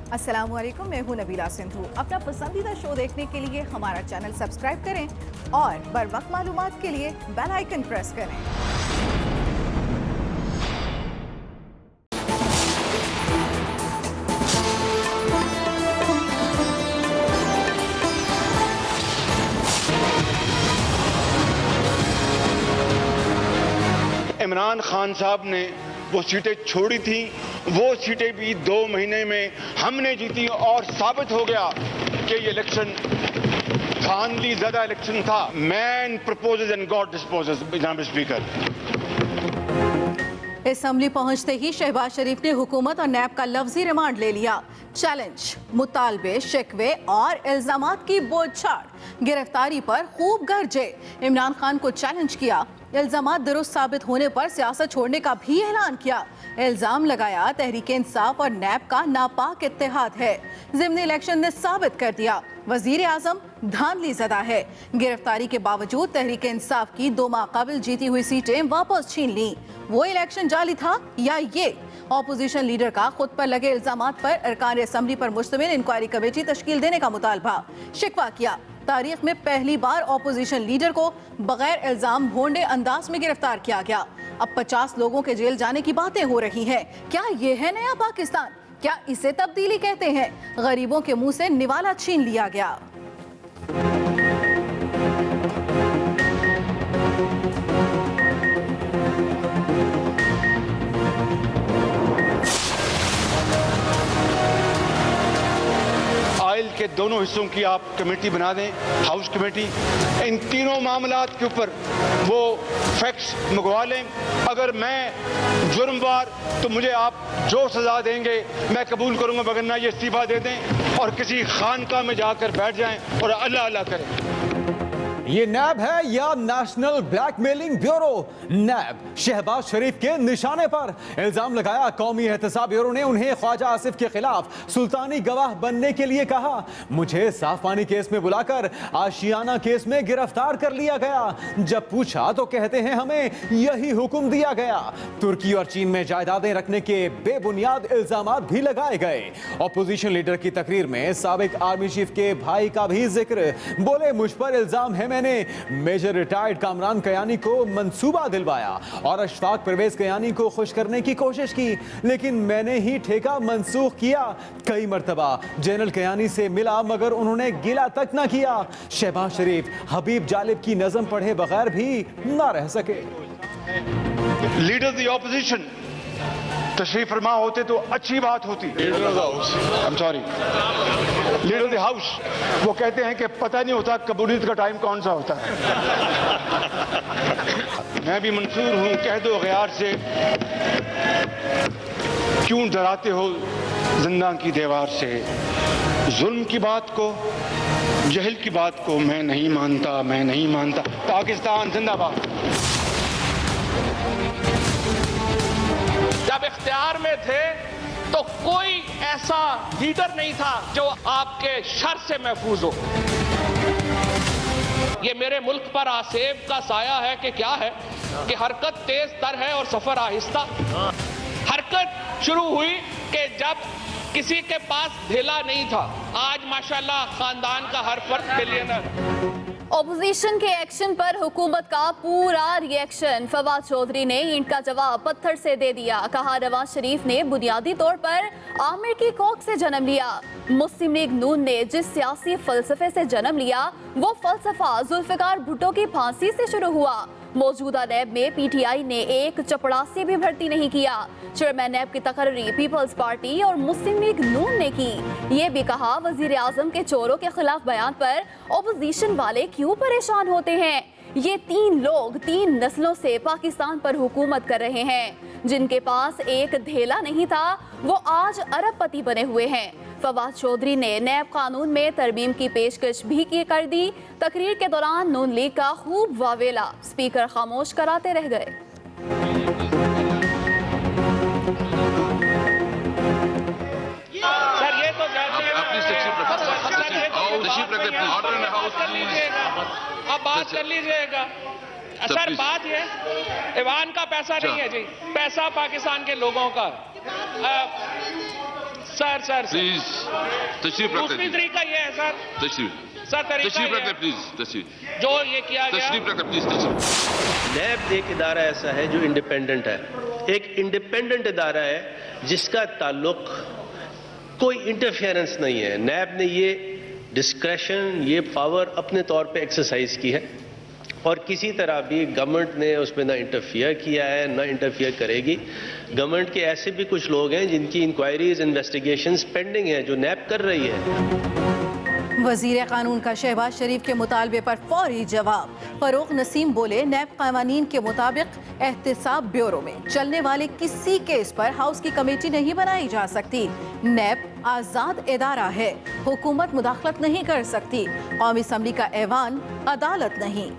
अस्सलामुअलैकुम, मैं हूं नबीला सिंधु। अपना पसंदीदा शो देखने के लिए हमारा चैनल सब्सक्राइब करें और बर वक्त मालूमात के लिए बेल आइकन प्रेस करें। इमरान खान साहब ने वो सीटें छोड़ी थी, वो सीटें भी 2 महीने में हमने जीती और साबित हो गया कि ये इलेक्शन धांधली ज़्यादा इलेक्शन था। Man proposes and God disposes. जनाब स्पीकर, असेंबली पहुंचते ही शहबाज शरीफ ने हुकूमत और नैब का लफ्जी रिमांड ले लिया। चैलेंज, मुतालबे, शिकवे और इल्जामात की बोझछाड़, गिरफ्तारी पर खूब गरजे। इमरान खान को चैलेंज किया, इल्जामात दुरुस्त साबित होने पर सियासत छोड़ने का भी ऐलान किया। इल्जाम लगाया तहरीक इंसाफ और नैब का नापाक इत्तेहाद है। ज़िमनी इलेक्शन ने साबित कर दिया वजीर आजम धांधली ज़दा है। गिरफ्तारी के बावजूद तहरीक इंसाफ की 2 माह कबल जीती हुई सीटें वापस छीन ली। वो इलेक्शन जाली था या ये? ऑपोजिशन लीडर का खुद पर लगे इल्जामात पर अरकान असेंबली पर मुश्तमिल इंक्वायरी कमेटी तश्कील देने का मुतालबा। शिकवा किया, तारीख में पहली बार ऑपोजिशन लीडर को बगैर इल्जाम भोंडे अंदाज में गिरफ्तार किया गया। अब 50 लोगों के जेल जाने की बातें हो रही हैं। क्या ये है नया पाकिस्तान? क्या इसे तब्दीली कहते हैं? गरीबों के मुंह से निवाला छीन लिया गया। ऑयल के दोनों हिस्सों की आप कमेटी बना दें, हाउस कमेटी। इन तीनों मामलात के ऊपर वो फैक्ट्स मंगवा लें। अगर मैं जुर्मवार तो मुझे आप जो सजा देंगे मैं कबूल करूंगा, वरना ये इस्तीफा दे दें और किसी खानका में जाकर बैठ जाएं और अल्लाह अल्लाह करें। ये नैब है या नेशनल ब्लैकमेलिंग ब्यूरो? नैब शहबाज शरीफ के निशाने पर इल्जाम लगाया। कौमी एहतसाब ब्यूरो ने उन्हें ख्वाजा आसिफ के खिलाफ सुल्तानी गवाह बनने के लिए कहा। मुझे साफ पानी केस में बुलाकर आशियाना केस में गिरफ्तार कर लिया गया। जब पूछा तो कहते हैं हमें यही हुक्म दिया गया। तुर्की और चीन में जायदादें रखने के बेबुनियाद इल्जामात भी लगाए गए। ऑपोजिशन लीडर की तकरीर में साबिक आर्मी चीफ के भाई का भी जिक्र। बोले, मुझ पर इल्जाम है मैंने मेजर रिटायर्ड कामरान कयानी को मंसूबा दिलवाया और अशफाक परवेज कयानी को खुश करने की कोशिश की, लेकिन मैंने ही ठेका मंसूख किया। कई मर्तबा जनरल कयानी से मिला मगर उन्होंने गिला तक ना किया। शहबाज शरीफ हबीब जालिब की नज़म पढ़े बगैर भी ना रह सके। लीडर द ऑपोजिशन तशरीफ फरमा होते तो अच्छी बात होती। लीडर ऑफ द हाउस वो कहते हैं कि पता नहीं होता कबूलियत का टाइम कौन सा होता है। मैं भी मंसूर हूं, कह दो गयार से, क्यों डराते हो जिंदा की दीवार से। जुल्म की बात को, जहल की बात को मैं नहीं मानता, मैं नहीं मानता। पाकिस्तान जिंदाबाद। जब इख्तियार में थे तो कोई ऐसा लीडर नहीं था जो आपके शर से महफूज हो। ये मेरे मुल्क पर आसेब का साया है कि क्या है कि हरकत तेज तर है और सफर आहिस्ता। हरकत शुरू हुई कि जब किसी के पास ढेला नहीं था। आज माशाल्लाह खानदान का हर फर्द बिलियनर। ऑपोजिशन के एक्शन पर हुकूमत का पूरा रिएक्शन। फवाद चौधरी ने ईंट का जवाब पत्थर से दे दिया। कहा, नवाज शरीफ ने बुनियादी तौर पर आमिर की कोख से जन्म लिया। मुस्लिम लीग नून ने जिस सियासी फलसफे से जन्म लिया वो फलसफा जुल्फिकार भुट्टो की फांसी से शुरू हुआ। मौजूदा नैब में पीटीआई ने एक चपड़ासी भी भर्ती नहीं किया। चेयरमैन नैब की तकर्री पीपल्स पार्टी और मुस्लिम लीग नून ने की। ये भी कहा, वजीर आजम के चोरों के खिलाफ बयान पर ऑपोजिशन वाले क्यों परेशान होते हैं। ये 3 लोग 3 नस्लों से पाकिस्तान पर हुकूमत कर रहे हैं। जिनके पास एक धेला नहीं था वो आज अरबपति बने हुए हैं। फवाद चौधरी ने नैब कानून में तरमीम की पेशकश भी कर दी। तकरीर के दौरान नून लीग का खूब वावेला, स्पीकर खामोश कराते रह गए। सर ये तो अब बात कर लीजिएगा। सर बात ये ईवान का पैसा नहीं है जी, पैसा पाकिस्तान के लोगों का। सर सर प्लीज तशरीफ रखते दूसरी तरीका ये है सर तशरीफ सर तरीका तशरीफ ये रखते है, प्लीज तशरीफ जो ये किया गया तशरीफ रखते प्लीज तशरीफ। नैब एक इदारा ऐसा है जो इंडिपेंडेंट है, एक इंडिपेंडेंट इदारा है जिसका ताल्लुक कोई इंटरफेरेंस नहीं है। नैब ने ये डिस्क्रेशन, ये पावर अपने तौर पे एक्सरसाइज की है और किसी तरह भी गवर्नमेंट ने उसमें ना इंटरफियर किया है ना इंटरफियर करेगी। गवर्नमेंट के ऐसे भी कुछ लोग हैं जिनकी इंक्वायरीज, इन्वेस्टिगेशंस पेंडिंग है जो नैब कर रही है। वजीर कानून का शहबाज शरीफ के मुतालबे पर फौरी जवाब। फरूक नसीम बोले, नैब कानून के मुताबिक एहतसाब ब्यूरो में चलने वाले किसी केस पर हाउस की कमेटी नहीं बनाई जा सकती। नैब आजाद इदारा है, हुकूमत मुदाखलत नहीं कर सकती। कौमी असम्बली का ऐवान अदालत नहीं।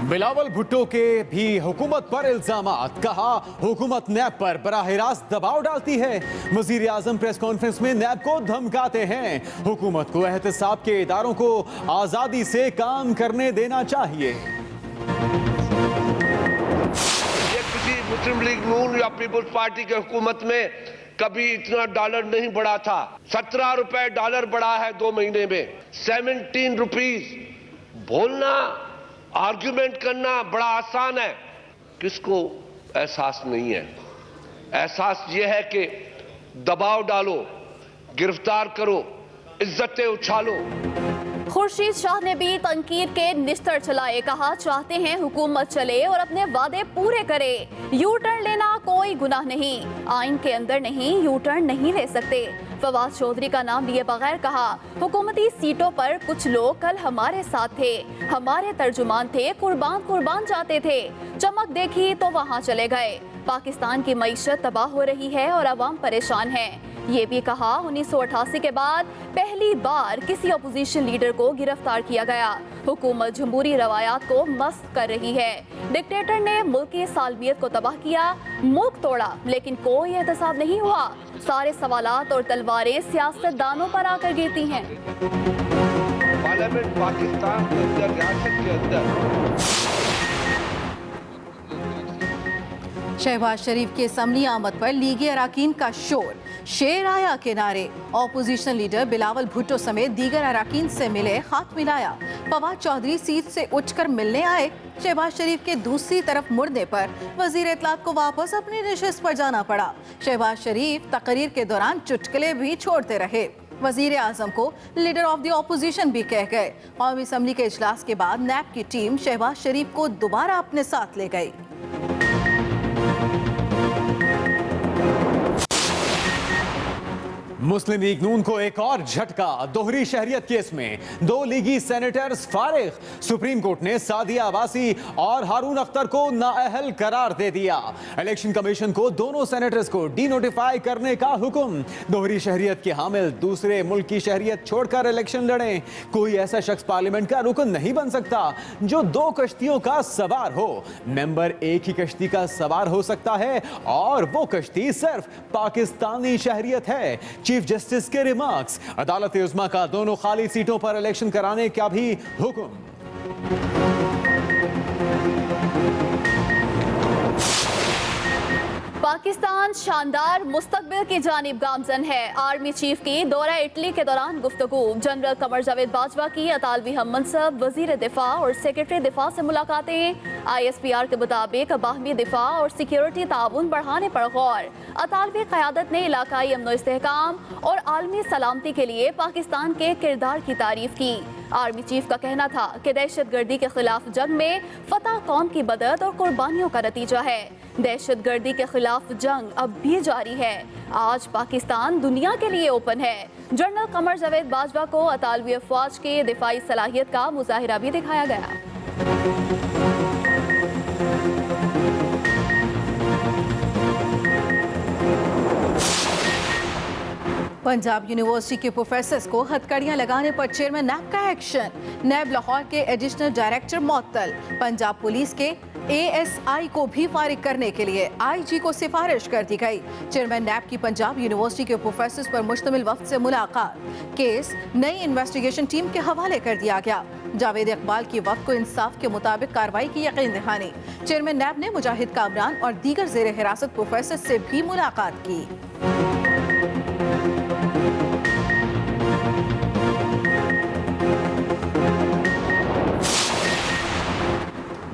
बिलावल भुट्टो के भी हुकूमत पर इल्जामात। कहा, हुकूमत नैब पर बराह रास्त दबाव डालती है। वजीर आजम प्रेस कॉन्फ्रेंस में नैब को धमकाते हैं। हुकूमत को एहतसाब के इदारों को आजादी से काम करने देना चाहिए। ये किसी मुस्लिम लीग नून या पीपुल्स पार्टी के हुकूमत में कभी इतना डॉलर नहीं बढ़ा था। 17 रुपए डॉलर बढ़ा है 2 महीने में। 17 रुपीज। बोलना, आर्ग्यूमेंट करना बड़ा आसान है, किसको एहसास नहीं है? एहसास यह है कि दबाव डालो, गिरफ्तार करो, इज्जतें उछालो। खुर्शीद शाह ने भी तनकीद के निस्तर चलाए। कहा, चाहते हैं हुकूमत चले और अपने वादे पूरे करे। यू टर्न लेना कोई गुनाह नहीं, आइन के अंदर नहीं यू टर्न नहीं ले सकते। फवाद चौधरी का नाम लिए बगैर कहा, हुकूमती सीटों पर कुछ लोग कल हमारे साथ थे, हमारे तर्जुमान थे, कुर्बान जाते थे। चमक देखी तो वहाँ चले गए। पाकिस्तान की मईशत तबाह हो रही है और अवाम परेशान है। ये भी कहा, 1988 के बाद पहली बार किसी अपोजिशन लीडर को गिरफ्तार किया गया। हुकूमत जमहूरी रवायात को मस्त कर रही है। डिक्टेटर ने मुल्क की सालमियत को तबाह किया, मुल्क तोड़ा, लेकिन कोई एहतसाब नहीं हुआ। सारे सवालात और तलवारें सियासतदानों पर आकर गिरती हैं। पार्लियामेंट पाकिस्तान के अंदर, रियासत के अंदर शहबाज शरीफ की असम्बली आमद पर लीगी अराकीन का शोर। शेर आया के नारे। ऑपोजिशन लीडर बिलावल भुट्टो समेत दीगर अराकीन से मिले, हाथ मिलाया। फवाद चौधरी सीट से उठकर मिलने आए। शहबाज शरीफ के दूसरी तरफ मुड़ने पर वजीर इत्तलात को वापस अपनी नशिस्त पर जाना पड़ा। शहबाज शरीफ तकरीर के दौरान चुटकुले भी छोड़ते रहे। वजीर आजम को लीडर ऑफ द ऑपोजिशन भी कह गए। कौमी असम्बली के इजलास के बाद नैब की टीम शहबाज शरीफ को दोबारा अपने साथ ले गई। मुस्लिम लीग नून को एक और झटका। दोहरी शहरियत केस में 2 लीगी सेनेटर्स फारिग। सुप्रीम कोर्ट ने सादिया अब्बासी और हारून अख्तर को नाअहल करार दे दिया। इलेक्शन कमीशन को दोनों सेनेटर्स को डीनोटिफाई करने का हुक्म। दोहरी शहरियत के हामिल दूसरे मुल्क की शहरियत छोड़कर इलेक्शन लड़ें। कोई ऐसा शख्स पार्लियामेंट का रुकन नहीं बन सकता जो 2 कश्तियों का सवार हो। मेंबर एक ही कश्ती का सवार हो सकता है और वो कश्ती सिर्फ पाकिस्तानी शहरियत है। चीफ जस्टिस के रिमार्क्स। अदालत उज़्मा का दोनों खाली सीटों पर इलेक्शन कराने का भी हुक्म। पाकिस्तान शानदार मुस्तकबिल की जानिब गामजन है। आर्मी चीफ की दौरा इटली के दौरान गुफ्तगू। जनरल कमर जावेद बाजवा की अतालवी हम मनसब वजीर दिफा और सेक्रेटरी दिफा से मुलाकातें। ISPR के मुताबिक बाहमी दिफा और सिक्योरिटी ताउन बढ़ाने पर गौर। अतालवी क़यादत ने इलाकाई अमन व इस्तेहकाम और आलमी सलामती के लिए पाकिस्तान के किरदार की तारीफ की। आर्मी चीफ का कहना था कि दहशत गर्दी के खिलाफ जंग में फतह कौम की बदद और कुर्बानियों का नतीजा है। दहशत गर्दी के खिलाफ जंग अब भी जारी है। आज पाकिस्तान दुनिया के लिए ओपन है। जनरल कमर जावेद बाजवा को अतालवी अफवाज के दिफाई सलाहियत का मुजाहिरा भी दिखाया गया। पंजाब यूनिवर्सिटी के प्रोफेसर्स को हथकड़ियां लगाने पर चेयरमैन नैब का एक्शन। नैब लाहौर के एडिशनल डायरेक्टर मुअत्तल। पंजाब पुलिस के ASI को भी फारिग करने के लिए IG को सिफारिश कर दी गई। चेयरमैन नैब की पंजाब यूनिवर्सिटी के प्रोफेसर्स पर मुश्तमिल वफ्द से मुलाकात। केस नई इन्वेस्टिगेशन टीम के हवाले कर दिया गया। जावेद इकबाल की वक्त को इंसाफ के मुताबिक कार्रवाई की यकीन दहानी। चेयरमैन नैब ने मुजाहिद कामरान और दीगर जेर हिरासत प्रोफेसर से भी मुलाकात की।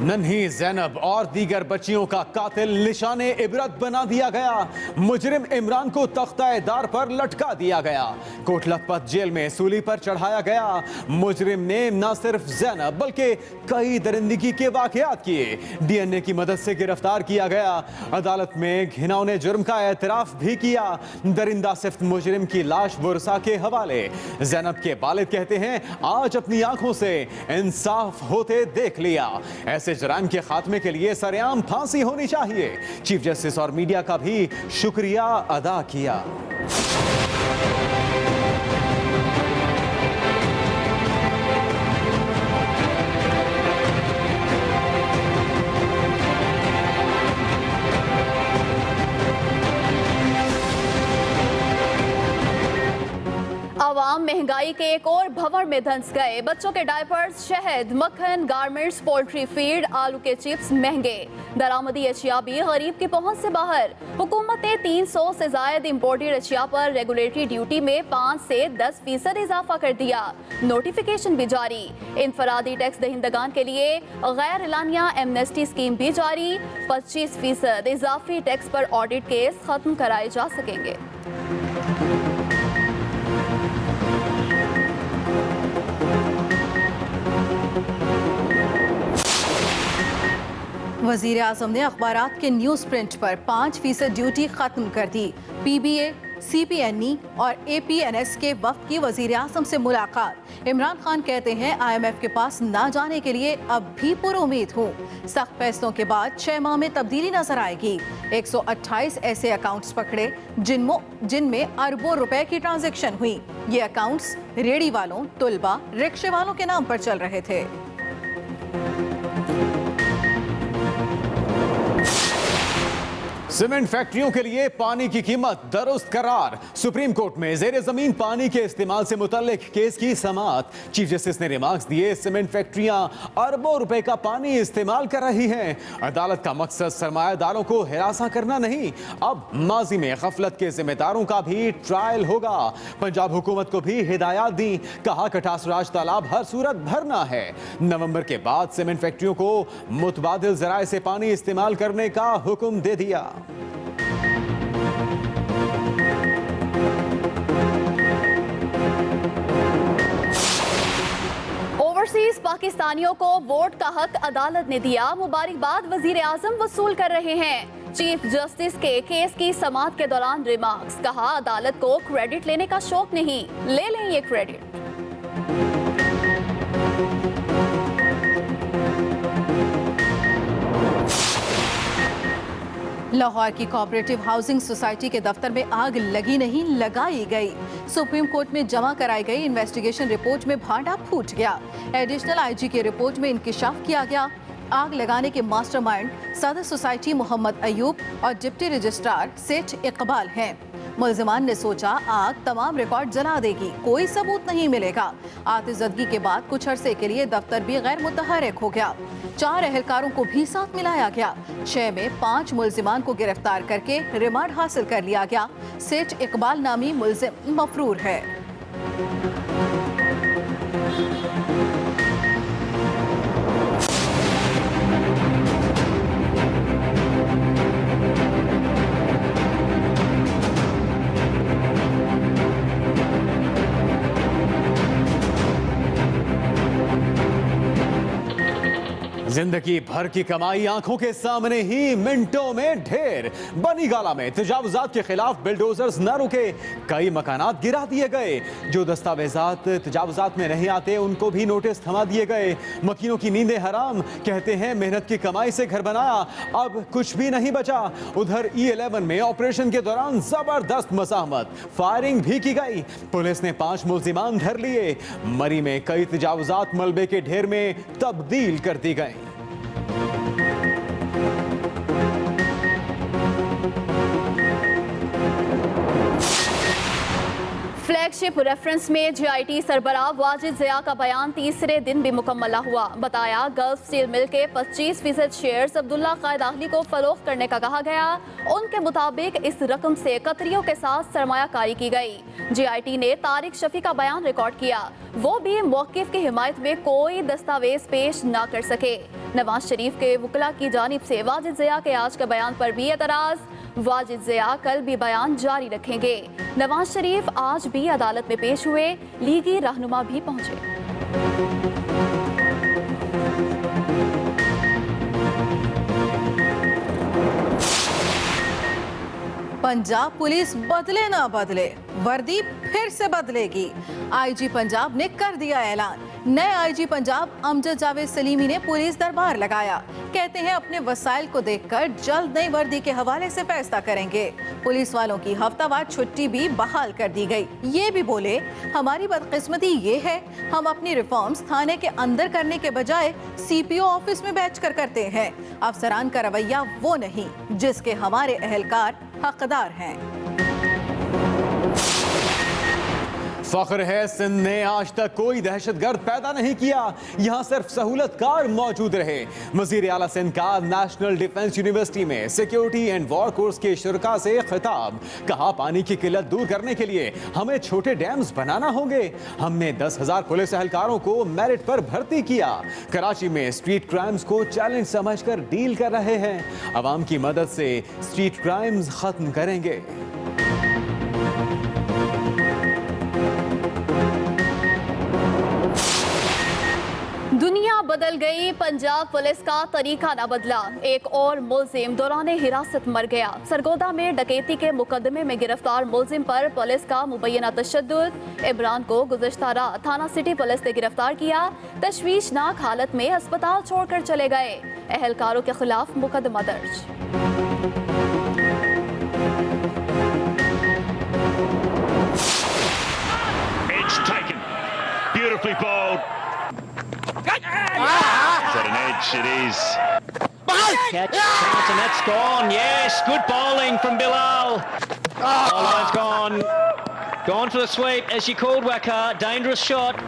नन्ही ज़ैनब और दीगर बच्चियों का कातिल निशाने इबरत बना दिया गया। मुजरिम इमरान को तख्ता-ए-दार पर लटका दिया गया। कोट लखपत जेल में सूली पर चढ़ाया गया। मुजरिम ने न सिर्फ ज़ैनब बल्कि कई दरिंदगी के वाकयात किए। डीएनए की मदद से गिरफ्तार किया गया। अदालत में घिनौने जुर्म का एतराफ भी किया। दरिंदा सिफ्त मुजरिम की लाश बुरसा के हवाले। ज़ैनब के वालिद कहते हैं आज अपनी आंखों से इंसाफ होते देख लिया। ऐसे जुर्म के खात्मे के लिए सरेआम फांसी होनी चाहिए। चीफ जस्टिस और मीडिया का भी शुक्रिया अदा किया। आवाम महंगाई के एक और भंवर में धंस गए। बच्चों के डायपर्स, शहद, मक्खन, गारमेंट्स, पोल्ट्री फीड, आलू के चिप्स महंगे। दरामदी अशिया भी गरीब की पहुंच से बाहर। हुकूमत ने 300 से ज्यादा इम्पोर्टेड अशिया पर रेगुलेटरी ड्यूटी में 5 से 10% इजाफा कर दिया। नोटिफिकेशन भी जारी। इनफरादी टैक्स दहिंदगान के लिए गैर एलानिया एमनेस्टी स्कीम भी जारी। 25% इजाफी टैक्स पर ऑडिट केस खत्म कराए जा सकेंगे। वज़ीर आज़म ने अखबारात के न्यूज़ प्रिंट पर 5% ड्यूटी खत्म कर दी। PBA, CPNE और APNS के वक्त की वज़ीर आज़म से मुलाकात। इमरान खान कहते हैं IMF के पास ना जाने के लिए अब भी पुरुमीद हूँ। सख्त फैसलों के बाद 6 माह में तब्दीली नजर आएगी। 128 ऐसे अकाउंट्स पकड़े जिनमें अरबों रुपए की ट्रांजैक्शन हुई। ये अकाउंट्स रेडी वालों, तुलबा, रिक्शे वालों के नाम पर चल रहे थे। सीमेंट फैक्ट्रियों के लिए पानी की कीमत दुरुस्त करार। सुप्रीम कोर्ट में जेर जमीन पानी के इस्तेमाल से मुतल्लिक केस की समाअत। चीफ जस्टिस ने रिमार्क्स दिए सीमेंट फैक्ट्रियां अरबों रुपए का पानी इस्तेमाल कर रही हैं। अदालत का मकसद सरमायादारों को हिरासा करना नहीं, अब माजी में गफलत के जिम्मेदारों का भी ट्रायल होगा। पंजाब हुकूमत को भी हिदायत दी, कहा कटासराज तालाब हर सूरत भरना है। नवंबर के बाद सीमेंट फैक्ट्रियों को मुतबादिल जराए से पानी इस्तेमाल करने का हुक्म दे दिया। ओवरसीज पाकिस्तानियों को वोट का हक अदालत ने दिया। मुबारकबाद वजीर आजम वसूल कर रहे हैं। चीफ जस्टिस के केस की समाअत के दौरान रिमार्क्स, कहा अदालत को क्रेडिट लेने का शौक नहीं, ले लें ये क्रेडिट। लाहौर की कोऑपरेटिव हाउसिंग सोसाइटी के दफ्तर में आग लगी नहीं, लगाई गई। सुप्रीम कोर्ट में जमा कराई गई इन्वेस्टिगेशन रिपोर्ट में भांडा फूट गया। एडिशनल IG की रिपोर्ट में इंकिशाफ किया गया। आग लगाने के मास्टरमाइंड सदर सोसाइटी मोहम्मद अयूब और डिप्टी रजिस्ट्रार सेठ इकबाल हैं। मुल्जिमान ने सोचा आग तमाम रिकॉर्ड जला देगी, कोई सबूत नहीं मिलेगा। आतिशज़दगी के बाद कुछ अरसे के लिए दफ्तर भी गैर मुतहर्रिक हो गया। 4 अहलकारों को भी साथ मिलाया गया। 6 में 5 मुल्जिमान को गिरफ्तार करके रिमांड हासिल कर लिया गया। सेठ इकबाल नामी मुल्जिम मफरूर है। जिंदगी भर की कमाई आंखों के सामने ही मिनटों में ढेर। बनीगाला में तजावुजात के खिलाफ बिल्डोजर्स न रुके, कई मकानात गिरा दिए गए। जो दस्तावेजात तजावुजात में नहीं आते उनको भी नोटिस थमा दिए गए। मकीनों की नींदें हराम, कहते हैं मेहनत की कमाई से घर बनाया, अब कुछ भी नहीं बचा। उधर E11 में ऑपरेशन के दौरान जबरदस्त मज़ाहमत, फायरिंग भी की गई। पुलिस ने 5 मुल्जिमान धर लिए। मरी में कई तजावुजात मलबे के ढेर में तब्दील कर दी गई। फ्लैगशिप रेफरेंस में जीआईटी सरबराह वाजिद ज़िया का बयान तीसरे दिन भी मुकम्मल हुआ। बताया गल्फ स्टील मिल के 25% शेयर्स अब्दुल्ला कायद आहली को फरोख्त करने का कहा गया। उनके मुताबिक इस रकम से कतरियों के साथ सरमायाकारी की गई। जीआईटी ने तारिक शफी का बयान रिकॉर्ड किया, वो भी मौकिफ की हिमायत में कोई दस्तावेज पेश न कर सके। नवाज शरीफ के वकला की जानिब से वाजिद ज़िया के आज के बयान पर भी एतराज़। वाजिद ज़िया कल भी बयान जारी रखेंगे। नवाज शरीफ आज भी अदालत में पेश हुए, लीगी रहनुमा भी पहुंचे। पंजाब पुलिस बदले ना बदले, वर्दी फिर से बदलेगी। आईजी पंजाब ने कर दिया ऐलान। नए आईजी पंजाब अमजद जावेद सलीमी ने पुलिस दरबार लगाया। कहते हैं अपने वसाइल को देखकर जल्द नई वर्दी के हवाले से फैसला करेंगे। पुलिस वालों की हफ्तावार छुट्टी भी बहाल कर दी गई। ये भी बोले, हमारी बदकिस्मती ये है हम अपनी रिफॉर्म्स थाने के अंदर करने के बजाय सीपीओ ऑफिस में बैठकर करते हैं। अफसरान का रवैया वो नहीं जिसके हमारे अहलकार हकदार हैं। फख्र है सिंध ने आज तक कोई दहशतगर्द पैदा नहीं किया, यहाँ सिर्फ सहूलतकार मौजूद रहे। वजीर आला सिंध का नेशनल डिफेंस यूनिवर्सिटी में सिक्योरिटी एंड वॉर कोर्स के शुरका से खिताब। कहा पानी की किल्लत दूर करने के लिए हमें छोटे डैम्स बनाना होंगे। हमने 10,000 पुलिस एहलकारों को मेरिट पर भर्ती किया। कराची में स्ट्रीट क्राइम्स को चैलेंज समझकर डील कर रहे हैं। अवाम की मदद से स्ट्रीट क्राइम्स खत्म करेंगे। दुनिया बदल गई, पंजाब पुलिस का तरीका न बदला। एक और मुलजिम दौरान हिरासत मर गया। सरगोदा में डकैती के मुकदमे में गिरफ्तार मुलजिम पर पुलिस का मुबैना तशद्दुद। इमरान को गुज़श्ता रात थाना सिटी पुलिस ने गिरफ्तार किया। तशवीशनाक हालत में अस्पताल छोड़कर चले गए। अहलकारों के खिलाफ मुकदमा दर्ज। Beautifully bowled. Is that an edge? It is. Catch, chance, and that's gone. Yes, good bowling from Bilal. Line's gone for the sweep as she called Waqar. Dangerous shot.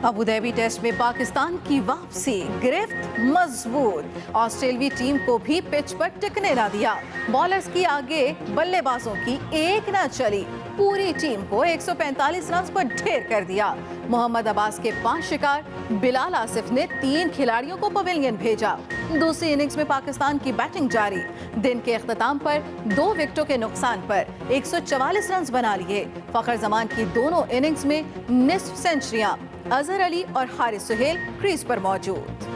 Abu Dhabi test में पाकिस्तान की वापसी, गिरफ्त मजबूत। ऑस्ट्रेलियाई team को भी pitch पर टिकने ना दिया। बॉलर्स की आगे बल्लेबाजों की एक ना चली। पूरी टीम को 145 रन पर ढेर कर दिया। मोहम्मद अब्बास के 5 शिकार। बिलाल आसिफ ने 3 खिलाड़ियों को पवेलियन भेजा। दूसरी इनिंग्स में पाकिस्तान की बैटिंग जारी। दिन के इख्तिताम पर 2 विकेटों के नुकसान पर 144 रन बना लिए। फखर जमान की दोनों इनिंग्स में निस्फ सेंचुरियां। अजहर अली और हारिस सुहेल क्रीज पर मौजूद।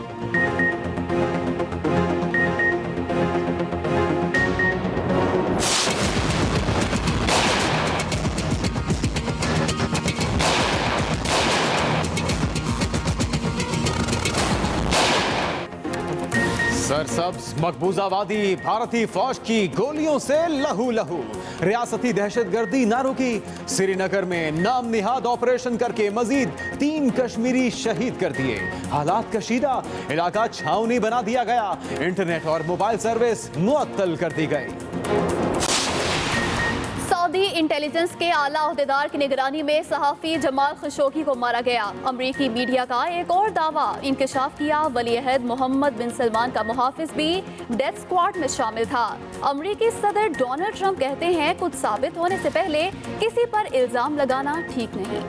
सरसब्ज मकबूजा वादी, भारतीय फौज की गोलियों से लहू लहू। रियासती दहशतगर्दी ना रुकी। श्रीनगर में नाम निहाद ऑपरेशन करके मजीद 3 कश्मीरी शहीद कर दिए। हालात कशीदा, इलाका छावनी बना दिया गया। इंटरनेट और मोबाइल सर्विस मुअत्तल कर दी गई। सऊदी इंटेलिजेंस के आला अहदेदार की निगरानी में सहाफी जमाल खशोगी को मारा गया। अमरीकी मीडिया का एक और दावा इंकशाफ किया। वली अहद मोहम्मद बिन सलमान का मुहाफिज भी डेथ स्क्वाड में शामिल था। अमरीकी सदर डोनाल्ड ट्रंप कहते हैं कुछ साबित होने से पहले किसी पर इल्जाम लगाना ठीक नहीं।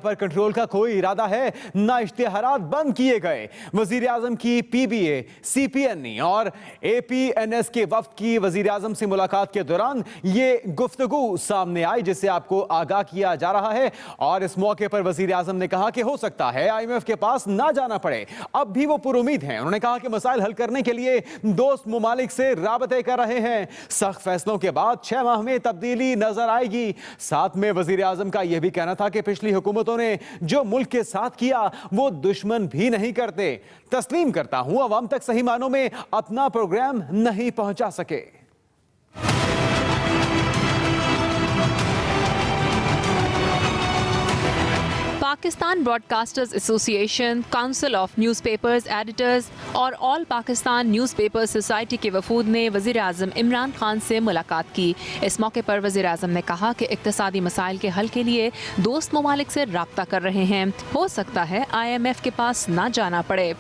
पर कंट्रोल का कोई इरादा है ना, इश्तिहारात बंद किए गए। वजीर आजम की पीबीए, सीपीएनई और एपीएनएस के वफ्द की वजीर आजम से मुलाकात के दौरान ये गुफ्तगू सामने आई, जिससे आपको आगाह किया जा रहा है। और इस मौके पर वजीर आजम ने कहा कि हो सकता है IMF के पास ना जाना पड़े। अब भी वो पुरुमीद हैं। उन्होंने कहा कि मसाइल हल करने के लिए दोस्त मुमालिक से राबते कर रहे हैं। सख्त फैसलों के बाद 6 माह में तब्दीली नजर आएगी। साथ में वजीर आजम का यह भी कहना था कि पिछली हुकूमतों ने जो मुल्क के साथ किया वो दुश्मन भी नहीं करते। तस्लीम करता हूं अवाम तक सही मानों में अपना प्रोग्राम नहीं पहुंचा सके। Pakistan broadcasters association, council of newspapers editors और ऑल पाकिस्तान न्यूज़पेपर सोसाइटी के वफूद ने वज़ीर आज़म इमरान खान से मुलाकात की। इस मौके पर वज़ीर आज़म ने कहा कि इक़्तिसादी मसाइल के हल के लिए दोस्त ममालिक से राब्ता कर रहे हैं। हो सकता है IMF के पास ना जाना पड़े।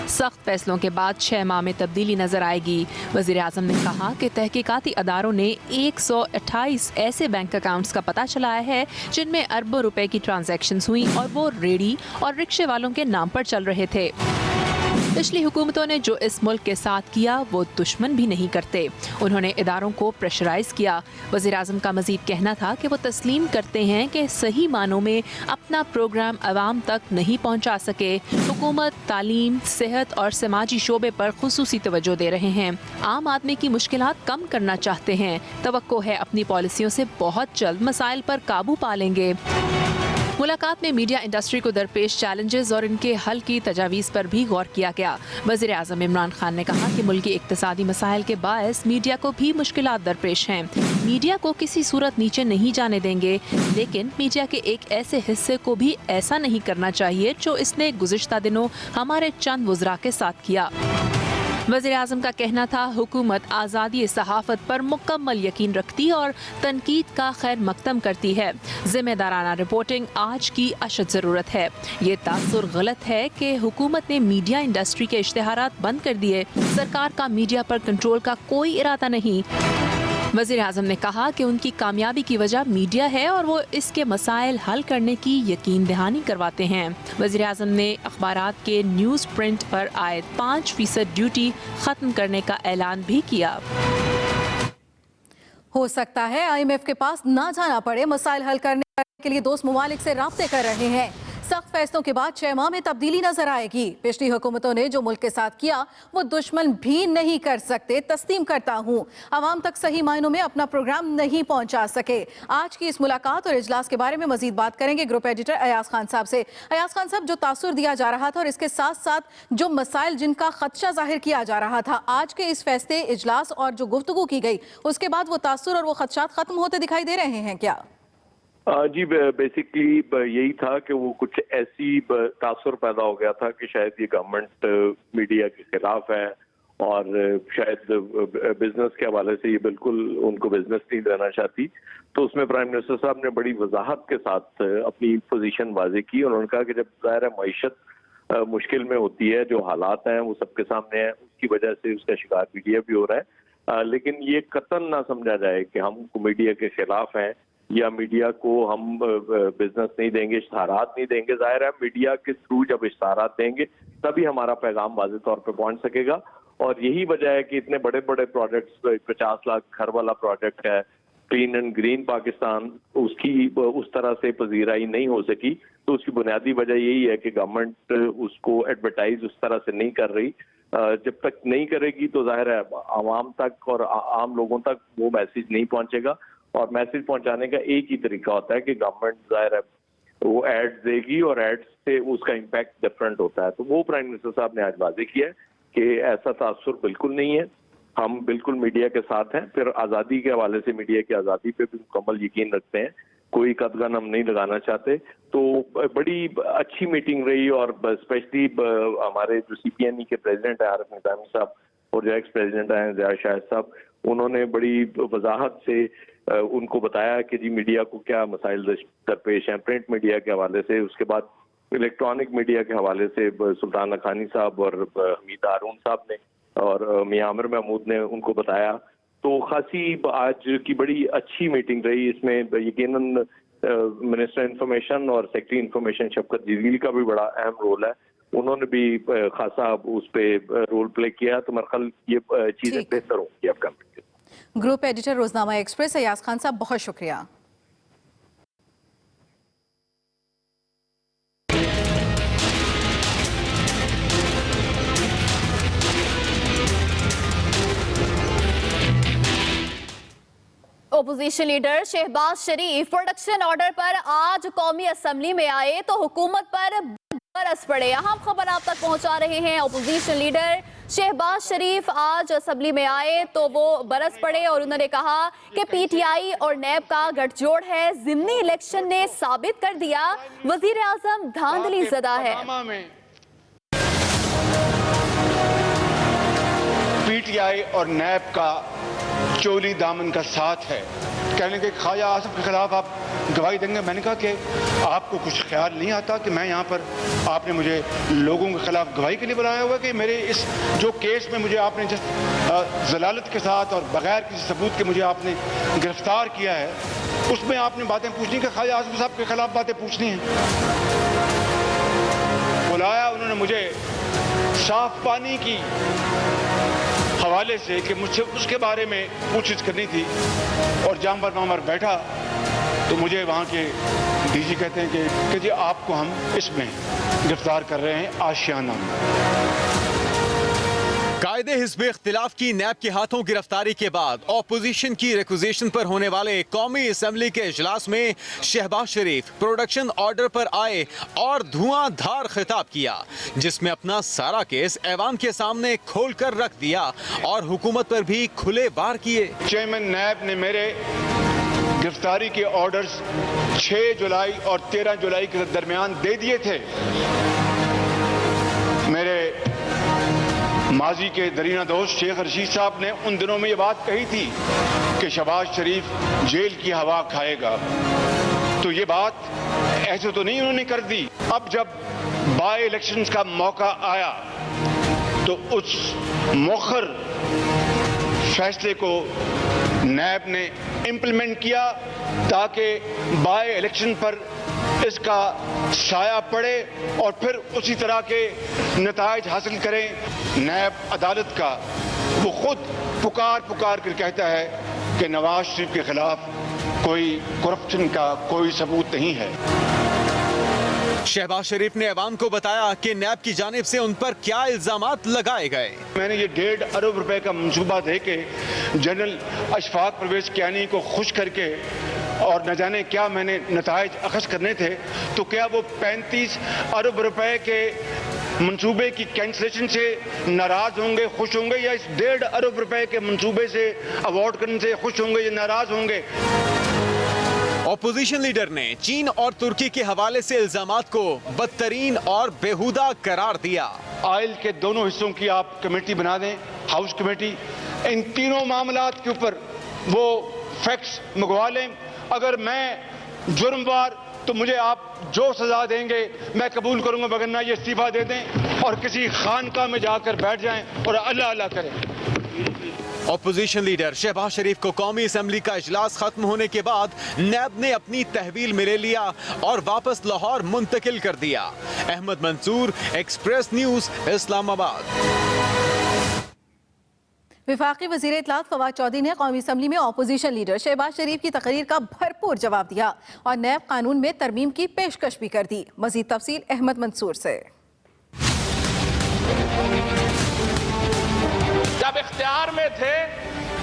सख्त फैसलों के बाद 6 माह में तब्दीली नजर आएगी। वज़ीर आज़म ने कहा कि तहकीकाती अदारों ने 128 ऐसे बैंक अकाउंट्स का पता चलाया है जिनमें अरबों रुपए की ट्रांजैक्शंस हुई और वो रेडी और रिक्शे वालों के नाम पर चल रहे थे। पिछली हुकूमतों ने जो इस मुल्क के साथ किया वो दुश्मन भी नहीं करते। उन्होंने इदारों को प्रेशराइज किया। वज़ीर आज़म का मजीद कहना था कि वो तस्लीम करते हैं कि सही मानों में अपना प्रोग्राम अवाम तक नहीं पहुंचा सके। हुकूमत तालीम, सेहत और समाजी शोबे पर खुसूसी तवज्जो दे रहे हैं। आम आदमी की मुश्किलात कम करना चाहते हैं। तवक्को है अपनी पॉलिसियों से बहुत जल्द मसाइल पर काबू पा लेंगे। मुलाकात में मीडिया इंडस्ट्री को दरपेश चैलेंजेस और इनके हल की तजावीज़ पर भी गौर किया गया। वज़ीर आज़म इमरान खान ने कहा कि मुल्की इक़्तिसादी मसाइल के बायस मीडिया को भी मुश्किलात दरपेश हैं। मीडिया को किसी सूरत नीचे नहीं जाने देंगे, लेकिन मीडिया के एक ऐसे हिस्से को भी ऐसा नहीं करना चाहिए जो इसने गुज़िश्ता दिनों हमारे चंद वज़रा के साथ किया। वज़ीर आज़म का कहना था हुकूमत आज़ादी सहाफ़त पर मुकम्मल यकीन रखती और तनकीद का खैर मकदम करती है। ज़िम्मेदाराना रिपोर्टिंग आज की अशद ज़रूरत है। ये तासुर गलत है कि हुकूमत ने मीडिया इंडस्ट्री के इश्तिहारात बंद कर दिए। सरकार का मीडिया पर कंट्रोल का कोई इरादा नहीं। वज़ीर आज़म ने कहा कि उनकी कामयाबी की वजह मीडिया है और वो इसके मसाइल हल करने की यकीन दहानी करवाते हैं। वज़ीर आज़म ने अखबारात के न्यूज़ प्रिंट पर आयद 5% ड्यूटी ख़त्म करने का ऐलान भी किया। हो सकता है IMF के पास ना जाना पड़े। मसाइल हल करने के लिए दोस्त ममालिक से राब्ते कर रहे हैं। सख्त फैसलों के बाद 6 माह में तब्दीली नजर आएगी। पिछली हुकूमतों ने जो मुल्क के साथ किया वो दुश्मन भी नहीं कर सकते। तस्लीम करता हूँ आवाम तक सही मायनों में अपना प्रोग्राम नहीं पहुंचा सके। आज की इस मुलाकात और इजलास के बारे में मजीद बात करेंगे ग्रुप एडिटर अयाज खान साहब से। अयाज खान साहब, जो तासुर दिया जा रहा था और इसके साथ साथ जो मसाइल जिनका खदशा जाहिर किया जा रहा था, आज के इस फैसले, इजलास और जो गुफ्तगू की गई उसके बाद वो तासुर और वो खदशात खत्म होते दिखाई दे रहे हैं क्या? जी, बेसिकली यही था कि वो कुछ ऐसी तासुर पैदा हो गया था कि शायद ये गवर्नमेंट मीडिया के खिलाफ है और शायद बिजनेस के हवाले से ये बिल्कुल उनको बिजनेस नहीं देना चाहती। तो उसमें प्राइम मिनिस्टर साहब ने बड़ी वजाहत के साथ अपनी पोजीशन वाज़ेह की। उन्होंने कहा कि जब ज़ाहिर है मईशत मुश्किल में होती है, जो हालात हैं वो सबके सामने हैं, उसकी वजह से उसका शिकार मीडिया भी हो रहा है। लेकिन ये कतन ना समझा जाए कि हम मीडिया के खिलाफ हैं या मीडिया को हम बिजनेस नहीं देंगे, इश्तहारात नहीं देंगे। जाहिर है मीडिया के थ्रू जब इश्तहारात देंगे तभी हमारा पैगाम वाज़ेह तौर पे पहुंच सकेगा। और यही वजह है कि इतने बड़े बड़े प्रोजेक्ट्स, 50 लाख घर वाला प्रोजेक्ट है, क्लीन एंड ग्रीन पाकिस्तान, उसकी उस तरह से पजीराई नहीं हो सकी। तो उसकी बुनियादी वजह यही है कि गवर्नमेंट उसको एडवर्टाइज उस तरह से नहीं कर रही। जब तक नहीं करेगी तो जाहिर है आवाम तक और आम लोगों तक वो मैसेज नहीं पहुंचेगा। और मैसेज पहुंचाने का एक ही तरीका होता है कि गवर्नमेंट जाहिर है वो एड्स देगी और एड्स से उसका इम्पैक्ट डिफरेंट होता है। तो वो प्राइम मिनिस्टर साहब ने आज वाज़ेह किया है कि ऐसा तासुर बिल्कुल नहीं है, हम बिल्कुल मीडिया के साथ हैं। फिर आज़ादी के हवाले से मीडिया की आज़ादी पे भी मुकम्मल यकीन रखते हैं, कोई कदगन हम नहीं लगाना चाहते। तो बड़ी अच्छी मीटिंग रही और स्पेशली हमारे जो CPNE के प्रेसिडेंट है आरिफ निज़ामी साहब और जो एक्स प्रेसिडेंट हैं ज़िया शाहिद साहब, उन्होंने बड़ी वजाहत से उनको बताया कि जी मीडिया को क्या मसाइल दरपेश हैं प्रिंट मीडिया के हवाले से। उसके बाद इलेक्ट्रॉनिक मीडिया के हवाले से सुल्तान लखानी साहब और हमीद हारून साहब ने और मियां आमिर महमूद ने उनको बताया। तो खासी आज की बड़ी अच्छी मीटिंग रही। इसमें यकीनन मिनिस्टर इंफॉर्मेशन और सेक्रेटरी इंफॉर्मेशन शफकत जलील का भी बड़ा अहम रोल है, उन्होंने भी खासा उस पर रोल प्ले किया। तो मेरे ख्याल ये चीज़ें बेहतर होंगी आपका। Group editor Roznama Express Ayaz Khan साहब, बहुत शुक्रिया। Opposition leader Shahbaz Sharif production order पर आज कौमी असम्बली में आए तो हुकूमत पर बरस पड़े। अहम खबर आप तक पहुंचा रहे हैं। ओपोजिशन लीडर शहबाज शरीफ आज असेंबली में आए तो वो बरस पड़े और उन्होंने कहा कि पीटीआई और नैब का गठजोड़ है। ज़िमनी इलेक्शन ने साबित कर दिया वजीर आजम धांधली ज़दा है। पीटीआई और नैब का चोली दामन का साथ है। कहने के ख्वाजा आसिफ के खिलाफ आप गवाही देंगे। मैंने कहा कि आपको कुछ ख्याल नहीं आता कि मैं यहाँ पर आपने मुझे लोगों के खिलाफ गवाही के लिए बुलाया हुआ कि मेरे इस जो केस में मुझे आपने जिस जलालत के साथ और बगैर किसी सबूत के मुझे आपने गिरफ्तार किया है, उसमें आपने बातें पूछनी कि ख्वाजा आसिफ साहब के खिलाफ बातें पूछनी हैं। बुलाया उन्होंने मुझे साफ पानी की हवाले से कि मुझसे उसके बारे में पूछताछ करनी थी, और जहाँ पर वहाँ पर बैठा तो मुझे वहाँ के डीजी कहते हैं कि जी आपको हम इसमें गिरफ्तार कर रहे हैं आशियाना में। कायदे हिस्ब इख्तिलाफ की नैब के हाथों गिरफ्तारी के बाद ऑपोजिशन की रिक्विजिशन पर होने वाले कौमी असेंबली के इजलास में शहबाज शरीफ प्रोडक्शन ऑर्डर पर आए और धुआंधार खिताब किया, जिसमें अपना सारा केस ऐवान के सामने खोलकर रख दिया और हुकूमत पर भी खुले वार किए। चेयरमैन नैब ने मेरे गिरफ्तारी के ऑर्डर्स 6 जुलाई और 13 जुलाई के दरमियान दे दिए थे। मेरे माजी के दरीना दोस्त शेख रशीद साहब ने उन दिनों में ये बात कही थी कि शहबाज शरीफ जेल की हवा खाएगा, तो ये बात ऐसे तो नहीं उन्होंने कर दी। अब जब बाई इलेक्शंस का मौका आया तो उस मौखर फैसले को नैब ने इम्प्लीमेंट किया ताकि बाई इलेक्शन पर इसका साया पड़े और फिर उसी तरह के नताइज हासिल करें। नैब अदालत का वो खुद पुकार कर कहता है कि नवाज शरीफ के खिलाफ कोई करप्शन का कोई सबूत नहीं है। शहबाज शरीफ ने ऐवान को बताया कि नैब की जानिब से उन पर क्या इल्जामात लगाए गए। मैंने ये 1.5 अरब रुपए का मंसूबा दे के जनरल अशफाक परवेज कियानी को खुश करके और न जाने क्या मैंने नताइज अखज़ करने थे, तो क्या वो 35 अरब रुपए के मंसूबे की कैंसलेशन से नाराज होंगे, खुश होंगे, या इस 1.5 अरब रुपए के मंसूबे से अवॉर्ड करने से खुश होंगे या नाराज होंगे? ऑपोजिशन लीडर ने चीन और तुर्की के हवाले से इल्जामात को बदतरीन और बेहुदा करार दिया। ऑयल के दोनों हिस्सों की आप कमेटी बना दें, हाउस कमेटी, इन तीनों मामलात के ऊपर वो फैक्ट्स मंगवा लें। अगर मैं जुर्मवार तो मुझे आप जो सजा देंगे मैं कबूल करूंगा, वरना ये इस्तीफा दे दें और किसी खानका में जाकर बैठ जाएं और अल्लाह अल्लाह करें। ऑपोजिशन लीडर शहबाज शरीफ को कौमी असेंबली का इजलास खत्म होने के बाद नैब ने अपनी तहवील में ले लिया और वापस लाहौर मुंतकिल कर दिया। Ahmed Mansoor, express news, Islamabad. वफाकी वज़ीर इत्तलात फवाद चौधरी ने कौमी असम्बली में अपोजिशन लीडर शहबाज शरीफ की तकरीर का भरपूर जवाब दिया और नैब कानून में तरमीम की पेशकश भी कर दी। मज़ीद तफसील अहमद मंसूर से। जब इख्तियार में थे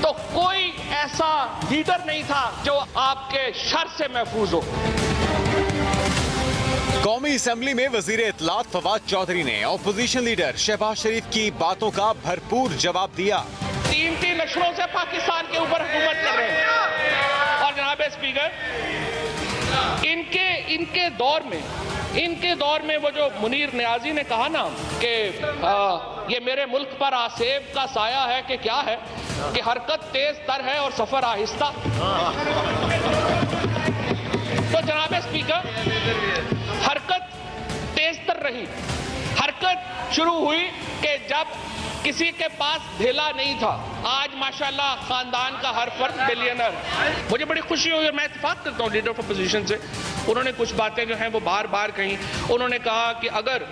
तो कोई ऐसा लीडर नहीं था जो आपके शर से महफूज हो। कौमी असेंबली में वजीर इत्तलात फवाद चौधरी ने ऑपोजिशन लीडर शहबाज शरीफ की बातों का भरपूर जवाब दिया। 3 लश्करों से पाकिस्तान के ऊपर हुकूमत कर रहे हैं और जनाब स्पीकर, इनके दौर में वो जो मुनीर नियाजी ने कहा ना कि ये मेरे मुल्क पर आसेब का साया है कि क्या है, कि हरकत तेज तर है और सफर आहिस्ता। तो जनाब स्पीकर, हरकत तेज तर रही। हरकत शुरू हुई कि जब किसी के पास ढेला नहीं था। आज माशाल्लाह खानदान का हर फर्द बिलियनर। मुझे बड़ी खुशी हुई और मैं इत्तेफाक करता हूँ लीडर ऑफ अपोजिशन से। उन्होंने कुछ बातें जो हैं वो बार बार कही। उन्होंने कहा कि अगर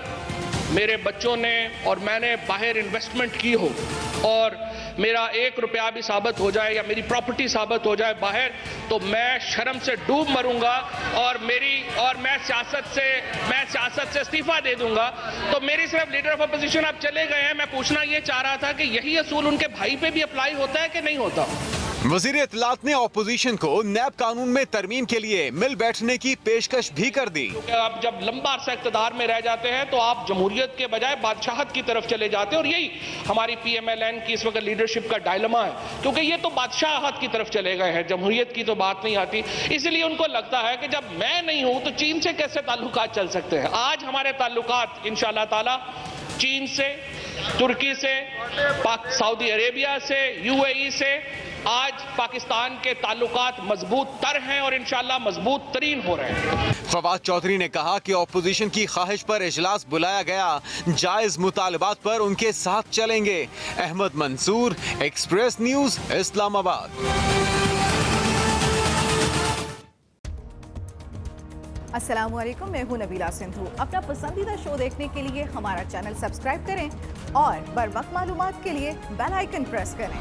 मेरे बच्चों ने और मैंने बाहर इन्वेस्टमेंट की हो और मेरा 1 रुपया भी साबित हो जाए या मेरी प्रॉपर्टी साबित हो जाए बाहर, तो मैं शर्म से डूब मरूंगा और मैं सियासत से इस्तीफा दे दूंगा। तो मेरी सिर्फ लीडर ऑफ अपोजिशन अब चले गए हैं, मैं पूछना ये चाह रहा था कि यही असूल उनके भाई पे भी अप्लाई होता है कि नहीं होता? वजीर इत्तलात ने ऑपोजिशन को नैब कानून में तरमीम के लिए मिल बैठने की पेशकश भी कर दी। आप जब लंबा अरसा इक़्तिदार में रह जाते हैं तो आप जमहूरियत के बजाय बादशाहत की तरफ चले जाते हैं, और यही हमारी PMLN की इस वक्त लीडरशिप का डायलेमा है, क्योंकि ये तो बादशाहत की तरफ चले गए हैं, जमहूरियत की तो बात नहीं आती। इसलिए उनको लगता है कि जब मैं नहीं हूं तो चीन से कैसे ताल्लुकात चल सकते हैं। आज हमारे ताल्लुकात इंशाअल्लाह ताला चीन से, तुर्की से, सऊदी अरेबिया से, UAE से, आज पाकिस्तान के ताल्लुकात मजबूत तर हैं और इंशाअल्लाह मजबूत तरीन हो रहे हैं। फवाद चौधरी ने कहा कि ऑपोजिशन की ख्वाहिश पर इजलास बुलाया गया, जायज मुतालबात पर उनके साथ चलेंगे। Ahmed Mansoor, express news, Islamabad. अस्सलाम वालेकुम, मैं हूं नबीला सिंधु। अपना पसंदीदा शो देखने के लिए हमारा चैनल सब्सक्राइब करें और बर वक्त मालूमात के लिए बेल आइकन प्रेस करें।